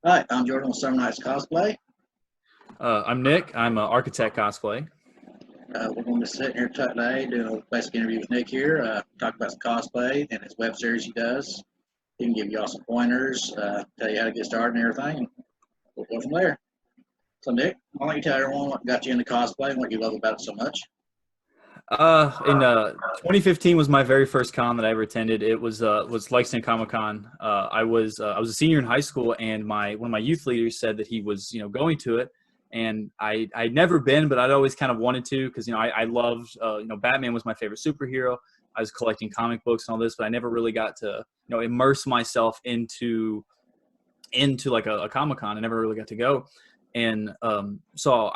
Hi, I'm Jordan with SomerKnight's Cosplay. I'm Nick. I'm an architect cosplay. We're going to be sitting here today doing a basic interview with Nick here, talk about some cosplay and his web series he does. He can give you all some pointers, tell you how to get started and everything, and we'll go from there. So, Nick, why don't you tell everyone what got you into cosplay and what you love about it so much? In 2015 was my very first con that I ever attended. It was Lexington Comic Con. I was a senior in high school, and one of my youth leaders said that he was going to it, and I'd never been, but I'd always kind of wanted to because I loved Batman was my favorite superhero. I was collecting comic books and all this, but I never really got to immerse myself into like a Comic Con. I never really got to go, and so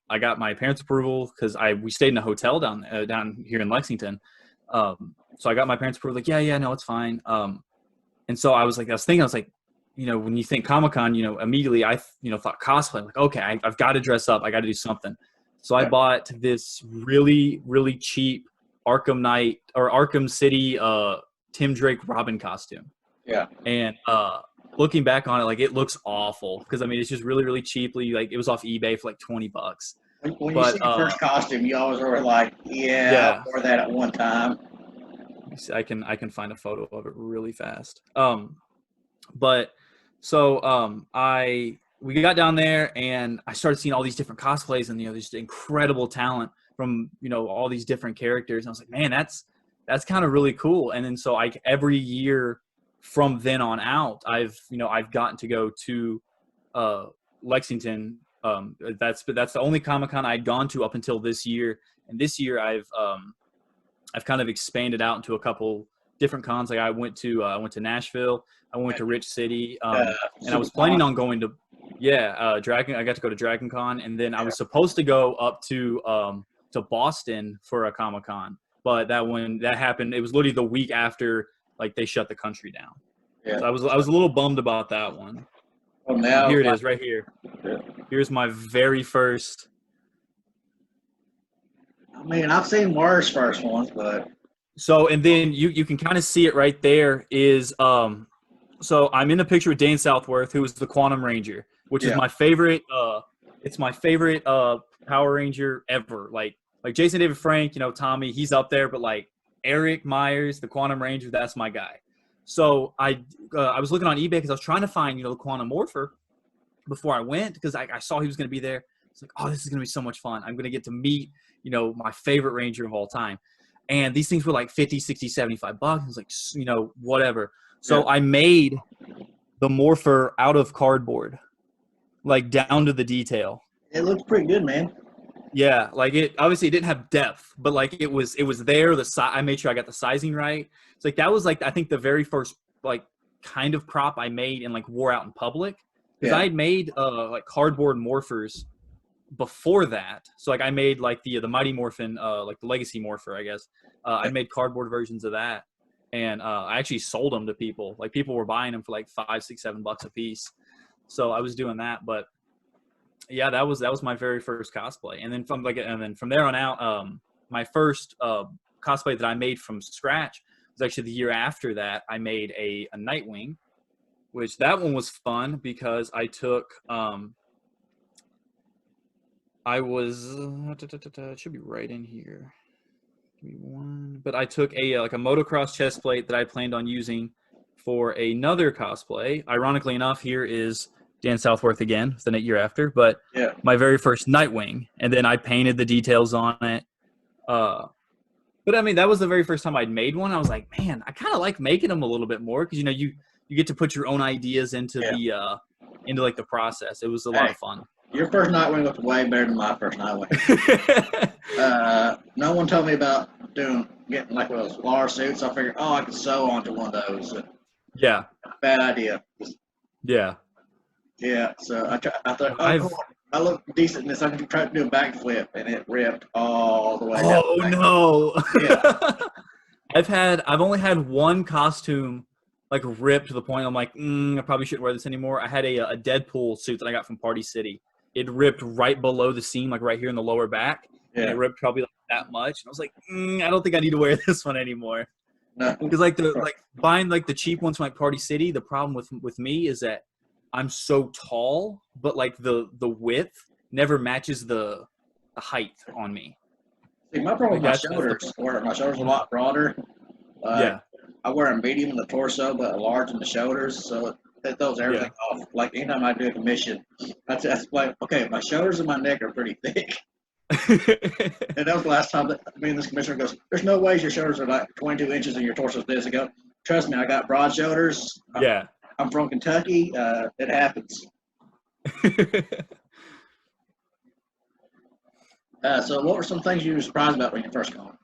I got my parents' approval because we stayed in a hotel down here in Lexington. So I got my parents' approval, like, yeah, no, it's fine. And so I was thinking, when you think Comic-Con, immediately I thought cosplay. I'm like, okay, I've got to dress up. I got to do something. So I bought this really, really cheap Arkham Knight or Arkham City Tim Drake Robin costume. Yeah. And looking back on it, like, it looks awful because it's just really, really cheaply. Like, it was off eBay for like $20. When you see your first costume, you always are like, yeah, I wore that at one time. I can find a photo of it really fast. But so we got down there and I started seeing all these different cosplays and this incredible talent from all these different characters. And I was like, man, that's kind of really cool. And then so every year from then on out, I've gotten to go to Lexington. That's the only Comic-Con I'd gone to up until this year. And this year I've kind of expanded out into a couple different cons. Like I went to Nashville, I went to Rich City, and I was planning on going to Dragon. I got to go to Dragon Con, and then I was supposed to go up to Boston for a Comic-Con, but that happened, it was literally the week after like they shut the country down. Yeah. So I was a little bummed about that one. Well, now here it is right here. Yeah. Here's my very first. I've seen worse first ones, but so, and then you can kind of see it right there is so I'm in a picture with Dane Southworth, who is the Quantum Ranger, which is my favorite it's my favorite Power Ranger ever. Like Jason David Frank, Tommy, he's up there, but like Eric Myers, the Quantum Ranger, that's my guy. So I was looking on eBay because I was trying to find the Quantum Morpher before I went because I saw he was going to be there. It's like, oh, this is going to be so much fun. I'm going to get to meet my favorite Ranger of all time. And these things were like 50, 60, 75 bucks. I was like, whatever. So I made the Morpher out of cardboard, like down to the detail. It looks pretty good, man. Yeah, like it obviously didn't have depth, but like it was there. I made sure I got the sizing right. It's like that was like I think the very first like kind of prop I made and like wore out in public because I had made like cardboard morphers before that. So like I made like the Mighty Morphin, like the Legacy Morpher, I guess. I made cardboard versions of that, and I actually sold them to people. Like people were buying them for like $5, $6, $7 a piece. So I was doing that, but. Yeah, that was my very first cosplay, and then from there on out, my first cosplay that I made from scratch was actually the year after that. I made a Nightwing, which that one was fun because I took it should be right in here. Give me one, but I took a motocross chest plate that I planned on using for another cosplay. Ironically enough, here is Dan Southworth again, the year after, but my very first Nightwing, and then I painted the details on it. But that was the very first time I'd made one. I was like, man, I kind of like making them a little bit more because you get to put your own ideas into the process. It was a lot of fun. Your first Nightwing looked way better than my first Nightwing. No one told me about getting like those Lar suits. I figured, I could sew onto one of those. Yeah. Bad idea. Yeah. Yeah, so I thought, cool. I look decent in this. I can try to do a backflip, and it ripped all the way down. Oh, no. Yeah. I've only had one costume, like, ripped to the point I'm like, I probably shouldn't wear this anymore. I had a Deadpool suit that I got from Party City. It ripped right below the seam, like right here in the lower back. Yeah. And it ripped probably like that much. And I was like, I don't think I need to wear this one anymore. No. Because, buying, the cheap ones from, Party City, the problem with me is that I'm so tall, but like the width never matches the height on me. See, my problem Like with my that's the shoulders, where my shoulders are a lot broader. Uh, yeah, I wear a medium in the torso, but a large in the shoulders, so it throws yeah. everything off. Like anytime I do a commission, that's like, okay, my shoulders and my neck are pretty thick. And that was the last time that me and this commissioner goes, "There's no ways your shoulders are like 22 inches and your torso's this." I go, "Trust me, I got broad shoulders. Yeah. I'm from Kentucky. It happens." So, what were some things you were surprised about when you first got on?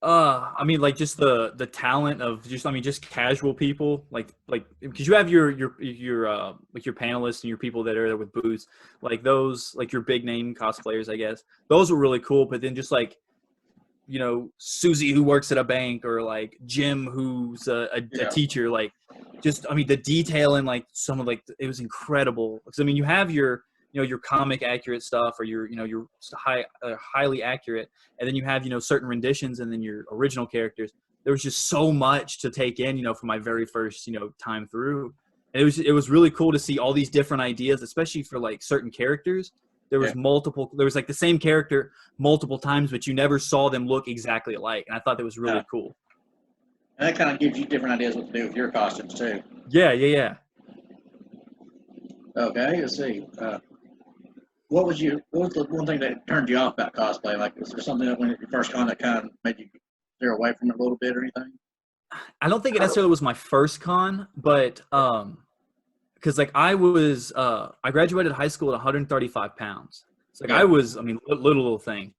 I mean, like just the talent of just, I mean, just casual people, like because you have your like your panelists and your people that are there with booths, like those, like your big name cosplayers, I guess. Those were really cool. But then just like, you know, Susie who works at a bank, or like Jim who's a Yeah, teacher, like just, I mean, the detail in like some of like, it was incredible. Because I mean, you have your, you know, your comic accurate stuff, or your, you know, your highly accurate, and then you have, you know, certain renditions, and then your original characters. There was just so much to take in, you know, for my very first, you know, time through. And it was really cool to see all these different ideas, especially for like certain characters. There yeah. was multiple, there was like the same character multiple times, but you never saw them look exactly alike, and I thought that was Uh, really cool. and that kind of gives you different ideas what to do with your costumes too. Yeah, yeah, yeah. Okay, let's see. What was the one thing that turned you off about cosplay? Like, was there something that when you first con that kind of made you steer away from it a little bit or anything? I don't think it necessarily was my first con, but because like I graduated high school at 135 pounds. It's like Yeah, I was, I mean, little thing,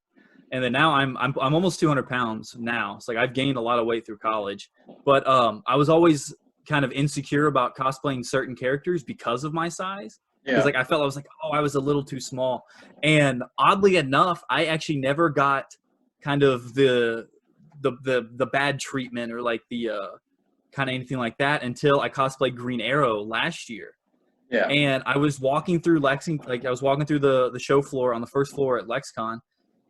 and then now I'm almost 200 pounds now. It's like I've gained a lot of weight through college, but I was always kind of insecure about cosplaying certain characters because of my size. Because yeah, like I felt, I was like, oh, I was a little too small, and oddly enough, I actually never got kind of the bad treatment, or like the kind of anything like that, until I cosplayed Green Arrow last year. yeah. And I was walking through Lexington, like I was walking through the show floor on the first floor at LexCon,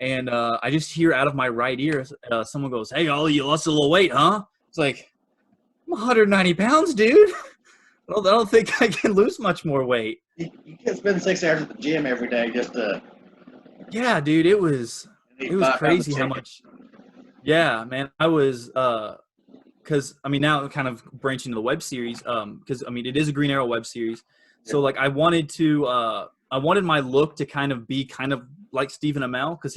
and I just hear out of my right ear, someone goes, "Hey, Ollie, you lost a little weight, huh?" It's like, I'm 190 pounds, dude. I don't think I can lose much more weight. You can spend 6 hours at the gym every day just to Yeah, dude, it eat was 5 pounds of crazy how chicken. much. Yeah, man, I was because I mean, now kind of branching to the web series, because I mean it is a Green Arrow web series, Yeah, so like I wanted my look to kind of be kind of like Stephen Amell, because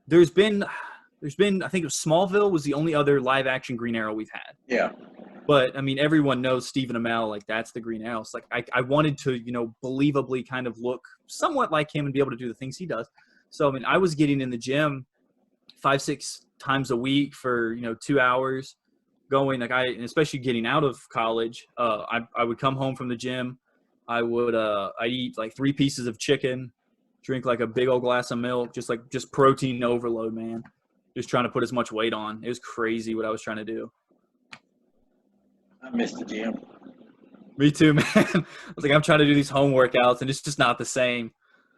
there's been I think it was Smallville was the only other live action Green Arrow we've had, yeah, but I mean everyone knows Stephen Amell, like that's the Green Arrow. So like I wanted to, you know, believably kind of look somewhat like him and be able to do the things he does. So I mean I was getting in the gym 5-6 times a week for, you know, 2 hours, going like especially getting out of college. I would come home from the gym, I'd eat like 3 pieces of chicken, drink like a big old glass of milk, just protein overload, man, just trying to put as much weight on. It was crazy what I was trying to do. I miss the gym. Me too, man. I was like, I'm trying to do these home workouts and it's just not the same.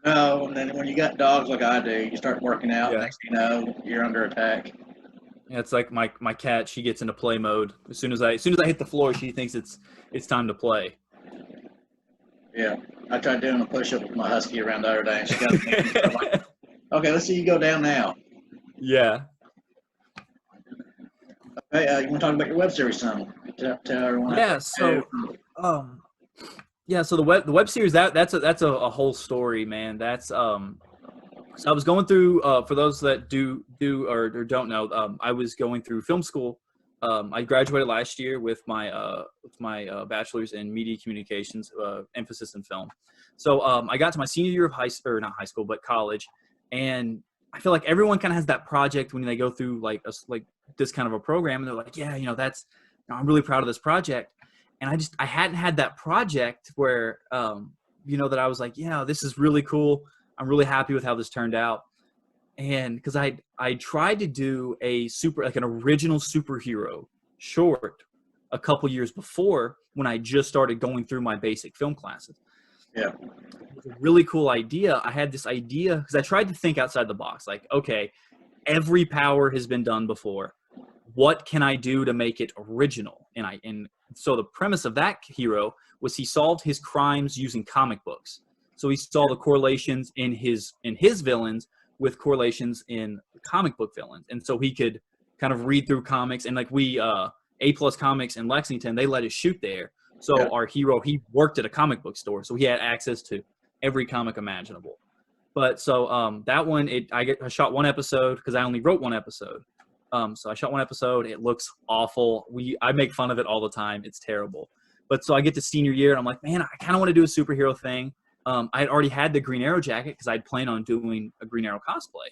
No, and then when you got dogs like I do, you start working out. Yeah. Next thing you know, you're under attack. Yeah, it's like my cat, she gets into play mode as soon as I hit the floor, she thinks it's time to play. Yeah, I tried doing a push-up with my husky around the other day, and she got me. I'm like, okay, let's see you go down now. Yeah. Okay, you want to talk about your web series some? Tell everyone how Yeah, to so um yeah, so the web series, that's a whole story, man. That's so I was going through, for those that do or don't know, I was going through film school. I graduated last year with my bachelor's in media communications, emphasis in film. So I got to my senior year of not high school, but college, and I feel like everyone kind of has that project when they go through like like this kind of a program, and they're like, yeah, you know, I'm really proud of this project. And I hadn't had that project where, you know, that I was like, yeah, this is really cool. I'm really happy with how this turned out. And because I tried to do like an original superhero short a couple years before, when I just started going through my basic film classes. yeah, It was a really cool idea. I had this idea because I tried to think outside the box. Like, okay, every power has been done before. what can I do to make it original? And so the premise of that hero was he solved his crimes using comic books. So he saw the correlations in his villains with correlations in comic book villains. And so he could kind of read through comics, and like A Plus Comics in Lexington, they let us shoot there. So our hero, he worked at a comic book store, so he had access to every comic imaginable. But so that one, I shot one episode because I only wrote one episode. So I shot one episode. It looks awful. I make fun of it all the time. It's terrible. But so I get to senior year, and I'm like, man, I kind of want to do a superhero thing. I had already had the Green Arrow jacket because I'd planned on doing a Green Arrow cosplay.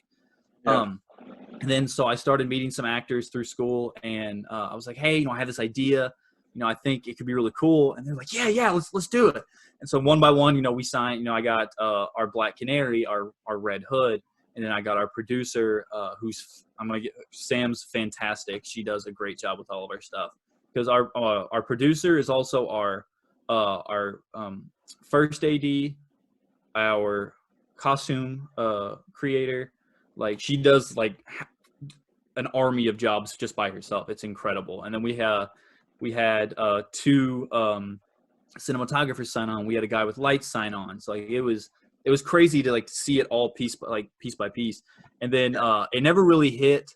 And then so I started meeting some actors through school, and I was like, hey, I have this idea. I think it could be really cool. And they're like, yeah, let's do it. And so one by one, we signed. I got our Black Canary, our Red Hood, and then I got our producer, Sam's fantastic. She does a great job with all of our stuff, because our producer is also our first AD, our costume creator. Like, she does like an army of jobs just by herself. It's incredible. And then we had two cinematographers sign on. We had a guy with lights sign on. So like, it was crazy to see it all piece by piece. And then it never really hit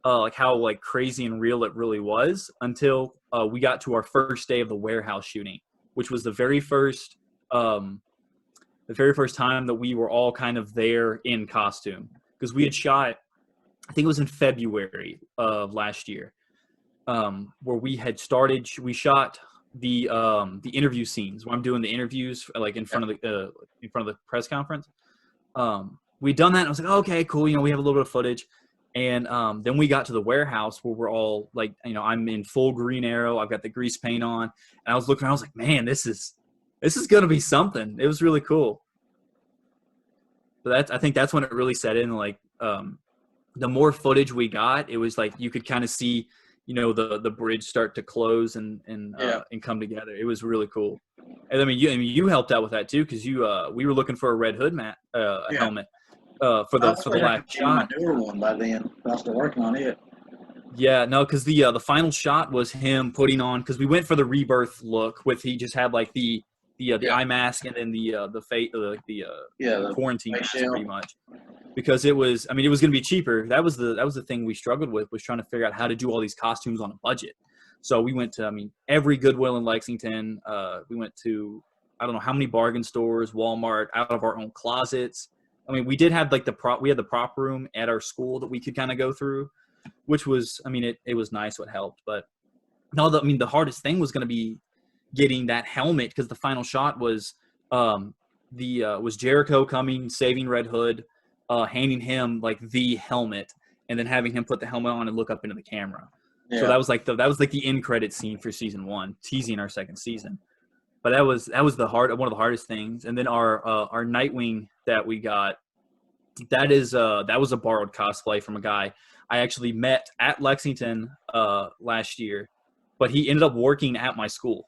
like how crazy and real it really was until we got to our first day of the warehouse shooting, which was the very first time that we were all kind of there in costume, because we had shot, I think it was in February of last year, where we shot the interview scenes where I'm doing the interviews in front of the press conference. We'd done that, and I was like, oh, okay, cool. We have a little bit of footage. And then we got to the warehouse where we're all I'm in full Green Arrow. I've got the grease paint on, and I was looking, I was like, man, this is going to be something. It was really cool. But I think that's when it really set in. The more footage we got, it was like you could kind of see, the bridge start to close and come together. It was really cool. And I mean, you helped out with that too, because we were looking for a Red Hood helmet for the last shot. A newer one by then. I was still working on it. Yeah, no, because the final shot was him putting on, because we went for the rebirth look with, he just had the eye mask and then the quarantine mask pretty much, because it was going to be cheaper. That was the thing we struggled with, was trying to figure out how to do all these costumes on a budget. So we went to every Goodwill in Lexington. We went to, I don't know how many bargain stores, Walmart, out of our own closets. We did have we had the prop room at our school that we could kind of go through, which was, it was nice what helped. But no, the hardest thing was going to be getting that helmet, because the final shot was was Jericho coming, saving Red Hood, handing him the helmet, and then having him put the helmet on and look up into the camera. Yeah. So that was the end credit scene for season 1, teasing our second season. But that was one of the hardest things. And then our Nightwing that we got, that was a borrowed cosplay from a guy I actually met at Lexington last year, but he ended up working at my school.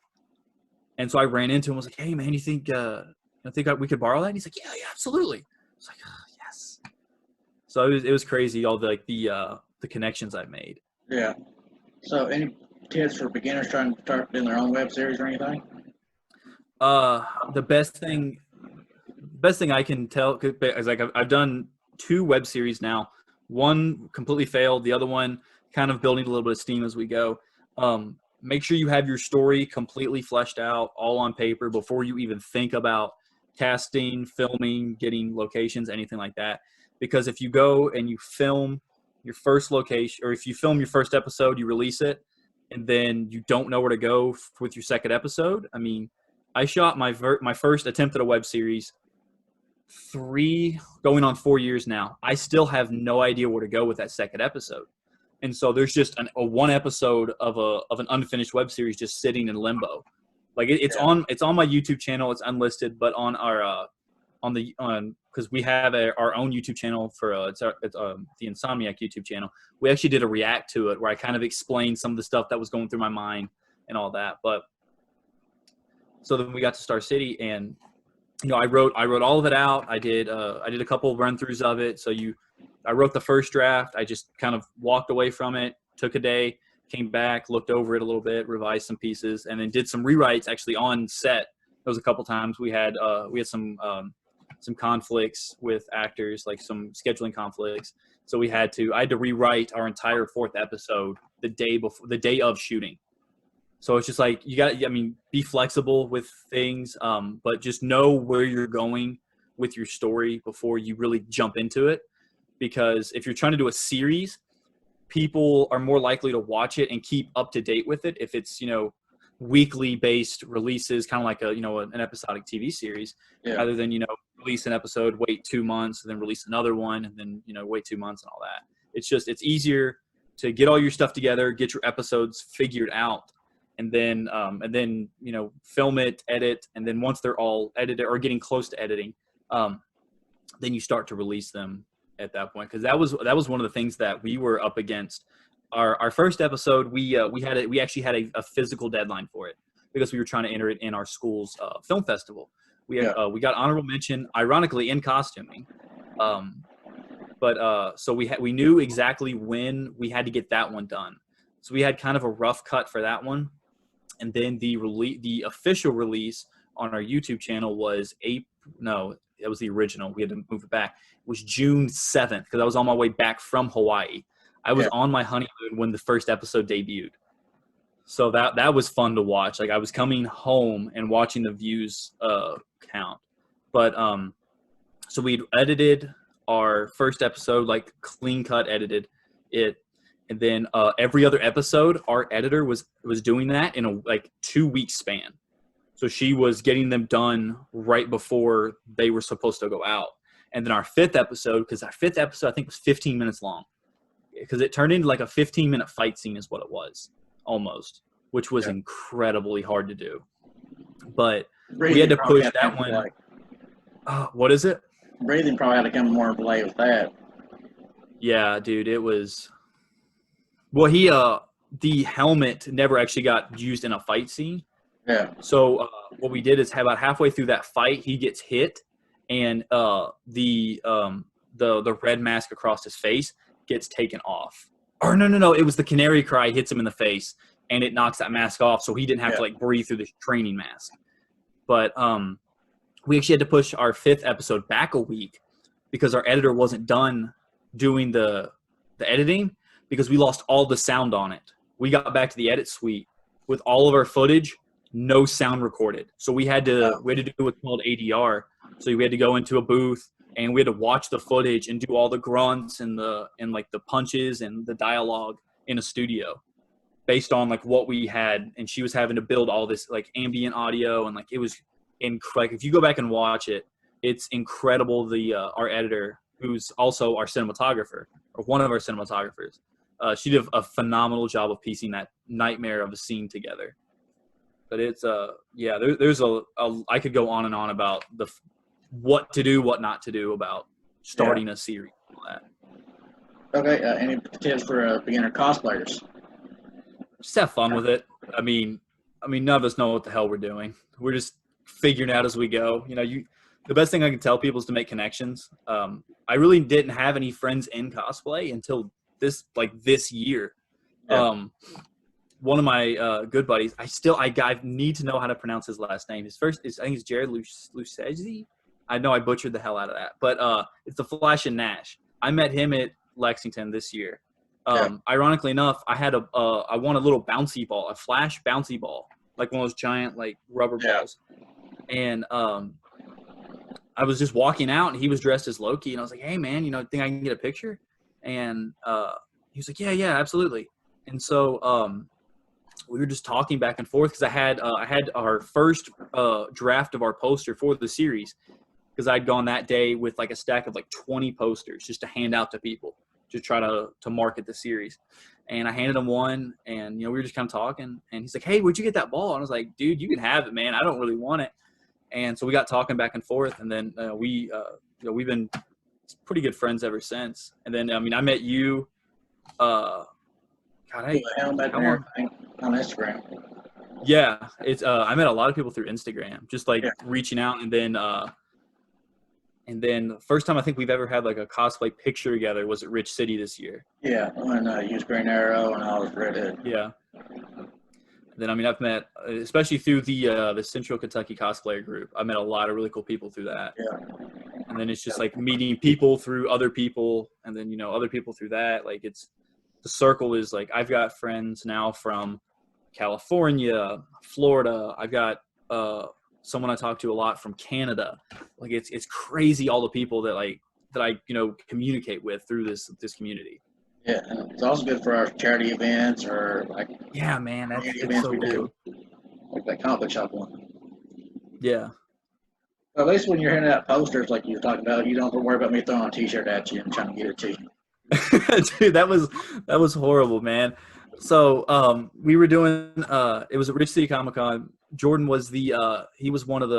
And so I ran into him. I was like, "Hey, man, you think we could borrow that?" And he's like, "Yeah, absolutely." I was like, "Oh, yes." So it was crazy, all the connections I made. Yeah. So any tips for beginners trying to start doing their own web series or anything? The best thing I can tell is I've done 2 web series now. One completely failed. The other one kind of building a little bit of steam as we go. Make sure you have your story completely fleshed out, all on paper, before you even think about casting, filming, getting locations, anything like that. Because if you go and you film your first location, or if you film your first episode, you release it, and then you don't know where to go with your second episode. I shot my first attempt at a web series going on 4 years now. I still have no idea where to go with that second episode. And so there's just a one episode of an unfinished web series just sitting in limbo. It's on my YouTube channel. It's unlisted, but on our because we have our own YouTube channel for it's the Insomniac YouTube channel. We actually did a react to it where I kind of explained some of the stuff that was going through my mind and all that. But so then we got to Star City, and I wrote all of it out. I did a couple of run throughs of it. So I wrote the first draft. I just kind of walked away from it, took a day, came back, looked over it a little bit, revised some pieces, and then did some rewrites actually on set. There was a couple times we had some conflicts with actors, like some scheduling conflicts. So I had to rewrite our entire 4th episode the day of shooting. So it's just like, be flexible with things, but just know where you're going with your story before you really jump into it. Because if you're trying to do a series, people are more likely to watch it and keep up to date with it if it's, weekly based releases, kind of like an episodic TV series, rather than, release an episode, wait 2 months, and then release another one, and then, wait 2 months and all that. It's easier to get all your stuff together, get your episodes figured out, and then film it, edit, and then once they're all edited or getting close to editing, then you start to release them at that point. Because that was one of the things that we were up against. Our first episode, we actually had a physical deadline for it because we were trying to enter it in our school's film festival. We got honorable mention, ironically, in costuming. So we knew exactly when we had to get that one done. So we had kind of a rough cut for that one. And then the official release on our YouTube channel was it was the original. We had to move it back. It was June 7th because I was on my way back from Hawaii. I was on my honeymoon when the first episode debuted. So that was fun to watch. Like, I was coming home and watching the views count. But so we'd edited our first episode, like clean cut edited it. And then every other episode, our editor was doing that in a 2-week span. So she was getting them done right before they were supposed to go out. And then our 5th episode, because our 5th episode I think was 15 minutes long, because it turned into like a 15-minute fight scene is what it was, almost, which was incredibly hard to do. But we had to push that one. What is it? Breathing probably had to come more into play with that. Yeah, dude, it was. Well, the helmet never actually got used in a fight scene. Yeah. So what we did is about halfway through that fight, he gets hit, and the red mask across his face gets taken off. Or no, it was the canary cry hits him in the face, and it knocks that mask off, so he didn't have to breathe through the training mask. But we actually had to push our 5th episode back a week because our editor wasn't done doing the editing because we lost all the sound on it. We got back to the edit suite with all of our footage, no sound recorded. So we had to do what's called ADR. So we had to go into a booth and we had to watch the footage and do all the grunts and the punches and the dialogue in a studio based on what we had. And she was having to build all this ambient audio, and it was incredible. If you go back and watch it, it's incredible. Our editor, who's also our cinematographer, or one of our cinematographers, she did a phenomenal job of piecing that nightmare of a scene together. But it's there's I could go on and on about what to do, what not to do about starting a series. And all that. Okay, any tips for beginner cosplayers? Just have fun with it. I mean, none of us know what the hell we're doing. We're just figuring it out as we go. The best thing I can tell people is to make connections. I really didn't have any friends in cosplay until this year. Yeah. One of my good buddies, I need to know how to pronounce his last name. His first is, I think it's Jared Lucchesi. I know I butchered the hell out of that, but it's the Flash and Nash. I met him at Lexington this year. Ironically enough, I won a little bouncy ball, a Flash bouncy ball, like one of those giant rubber balls. And I was just walking out, and he was dressed as Loki, and I was like, "Hey, man, think I can get a picture?" And he was like, "Yeah, absolutely." And so we were just talking back and forth because I had our first draft of our poster for the series, because I'd gone that day with a stack of 20 posters just to hand out to people to try to market the series. And I handed him one, and we were just kind of talking, and he's like, "Hey, where'd you get that ball?" And I was like, "Dude, you can have it, man. I don't really want it." And so we got talking back and forth, and then we've been pretty good friends ever since. And then I met you. I met on Instagram. Yeah, it's I met a lot of people through Instagram, just reaching out, and then And then the first time I think we've ever had like a cosplay picture together was at Rich City this year. Yeah, when you was Green Arrow and I was Red Hood. Yeah. Then I mean I've met, especially through the Central Kentucky cosplayer group, I met a lot of really cool people through that. Yeah. And then it's just like meeting people through other people, and then other people through that. Like it's the circle is like I've got friends now from California, Florida. I've got someone I talk to a lot from Canada. Like it's crazy all the people that I communicate with through this community. Yeah, and it's also good for our charity events or like Yeah, man, community it's events so we cool. do, like that comic shop one. Yeah. Well, at least when you're handing out posters like you were talking about, you don't have to worry about me throwing a T-shirt at you and trying to get it to you. Dude, that was horrible, man. So we were doing it was at Rich City Comic Con. Jordan was he was one of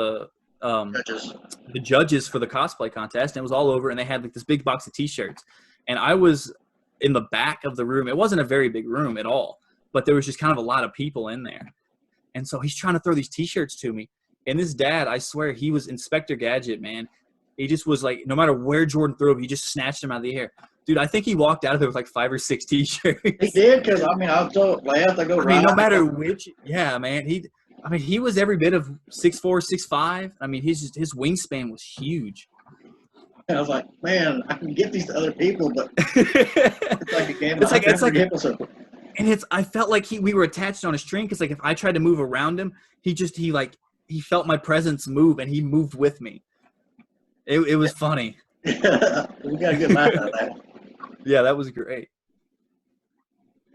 Judges. the judges for the cosplay contest, and it was all over, and they had like this big box of T-shirts, and I was in the back of the room. It wasn't a very big room at all, but there was just kind of a lot of people in there, and so he's trying to throw these T-shirts to me, and this dad, I swear, he was Inspector Gadget, man. He just was like, no matter where Jordan threw him, he just snatched him out of the air. Dude, I think he walked out of there with like 5 or 6 T-shirts. He did, because I mean, I'll go left, I go right. I mean, no matter which, yeah, man. He was every bit of 6'4", 6'5". I mean, his wingspan was huge. And I was like, man, I can get these to other people, but it's like a game. It's like and I felt like we were attached on a string, because like if I tried to move around him, he felt my presence move, and he moved with me. It was funny. Yeah, we got a good laugh out of that. Yeah, that was great.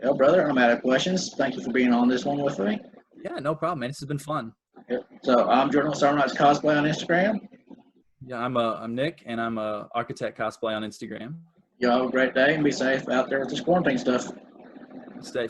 Well, brother, I'm out of questions. Thank you for being on this one with me. Yeah, no problem, man. This has been fun. Yep. So I'm Jordan with SomerKnight's Cosplay on Instagram. Yeah, I'm Nick, and I'm a Architect Cosplay on Instagram. Y'all have a great day and be safe out there with this quarantine stuff. Stay.